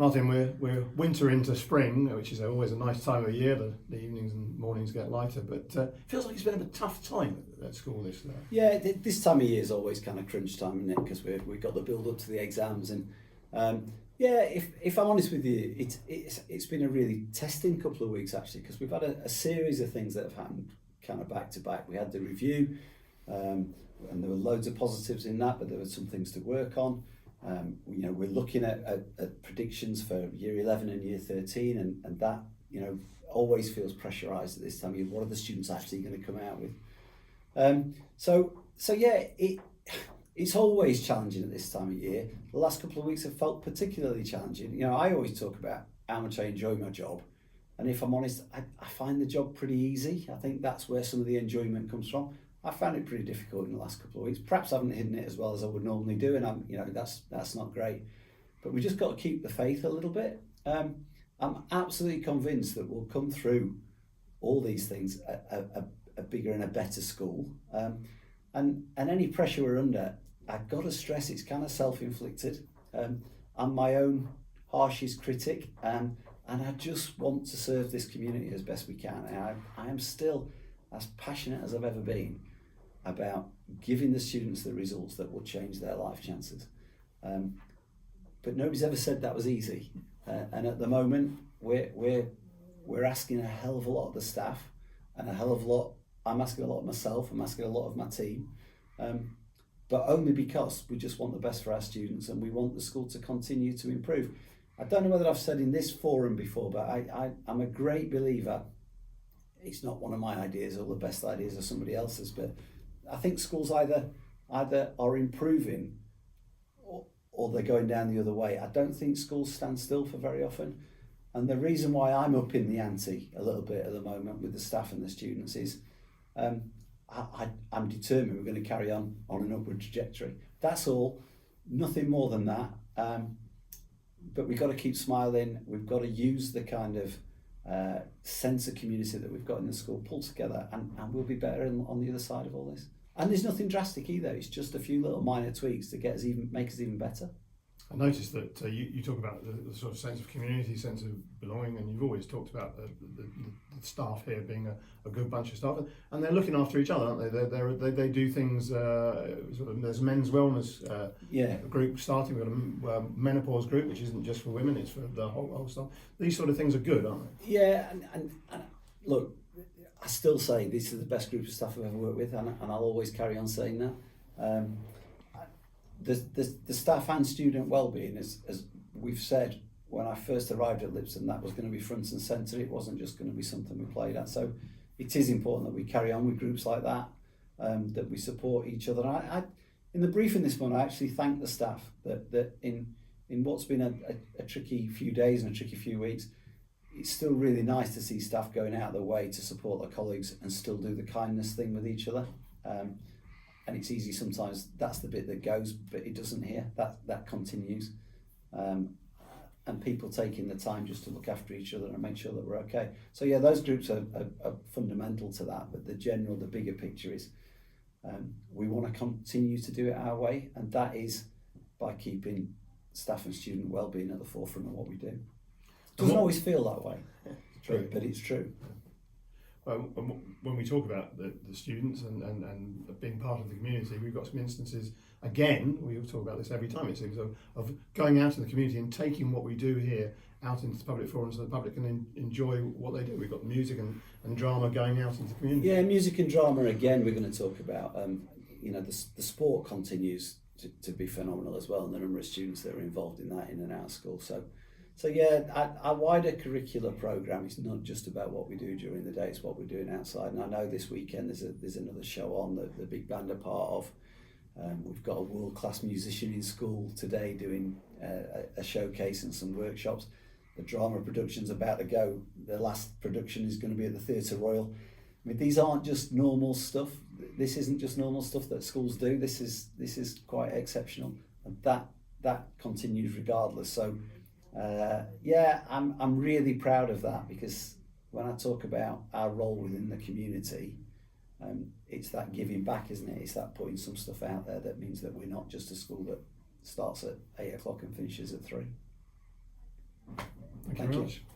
Martin, we're winter into spring, which is always a nice time of year. The evenings and mornings get lighter, but it feels like it's been a tough time at school this year. Yeah, this time of year is always kind of crunch time, isn't it? Because we've got the build up to the exams, and yeah, if I'm honest with you, it's been a really testing couple of weeks actually, because we've had a series of things that have happened kind of back to back. We had the review, and there were loads of positives in that, but there were some things to work on. We're looking at predictions for year 11 and year 13, and that always feels pressurised at this time of year. What are the students actually going to come out with? So yeah, it's always challenging at this time of year. The last couple of weeks have felt particularly challenging. I always talk about how much I enjoy my job, and if I'm honest, I find the job pretty easy. I think that's where some of the enjoyment comes from. I found it pretty difficult in the last couple of weeks. Perhaps I haven't hidden it as well as I would normally do, and that's not great. But we just got to keep the faith a little bit. I'm absolutely convinced that we'll come through all these things a bigger and a better school. And any pressure we're under, I've got to stress it's kind of self-inflicted. I'm my own harshest critic, and I just want to serve this community as best we can. And I am still as passionate as I've ever been about giving the students the results that will change their life chances. But nobody's ever said that was easy. And at the moment, we're asking a hell of a lot of the staff, and a hell of a lot. I'm asking a lot of myself. I'm asking a lot of my team, but only because we just want the best for our students, and we want the school to continue to improve. I don't know whether I've said in this forum before, but I'm a great believer. It's not one of my ideas or the best ideas of somebody else's, but I think schools either are improving or they're going down the other way. I don't think schools stand still for very often. And the reason why I'm up in the ante a little bit at the moment with the staff and the students is I'm determined we're going to carry on an upward trajectory. That's all, nothing more than that. But we've got to keep smiling. We've got to use the kind of sense of community that we've got in the school, pull together, and we'll be better on the other side of all this. And there's nothing drastic either. It's just a few little minor tweaks to make us even better. I noticed that you talk about the sort of sense of community, sense of belonging, and you've always talked about the staff here being a good bunch of staff, and they're looking after each other, aren't they? They do things. There's men's wellness group starting. We've got a menopause group, which isn't just for women; it's for the whole staff. These sort of things are good, aren't they? Yeah, and look, I still say this is the best group of staff I've ever worked with, and I'll always carry on saying that. The staff and student wellbeing, as we've said, when I first arrived at Lipston, that was going to be front and centre. It wasn't just going to be something we played at. So it is important that we carry on with groups like that, that we support each other. I in the briefing this morning, I actually thanked the staff that in what's been a tricky few days and a tricky few weeks, it's still really nice to see staff going out of their way to support their colleagues and still do the kindness thing with each other. And it's easy sometimes, that's the bit that goes, but it doesn't here, that continues. And people taking the time just to look after each other and make sure that we're okay. So yeah, those groups are fundamental to that, but the bigger picture is we want to continue to do it our way, and that is by keeping staff and student wellbeing at the forefront of what we do. Doesn't always feel that way, True. but it's true. When we talk about the students and being part of the community, we've got some instances, again, we talk about this every time it seems, of going out in the community and taking what we do here out into the public forum so the public can enjoy what they do. We've got music and drama going out into the community. Yeah, music and drama, again, we're going to talk about. The sport continues to be phenomenal as well, and the number of students that are involved in that in and out of school. So yeah, our wider curricular programme is not just about what we do during the day, it's what we're doing outside. And I know this weekend there's another show on that the big band are part of. We've got a world-class musician in school today doing a showcase and some workshops. The drama production's about to go. The last production is going to be at the Theatre Royal. I mean, these aren't just normal stuff. This isn't just normal stuff that schools do. This is quite exceptional, and that continues regardless. So. I'm really proud of that, because when I talk about our role within the community, it's that giving back, isn't it? It's that putting some stuff out there that means that we're not just a school that starts at 8 o'clock and finishes at 3. very you. much.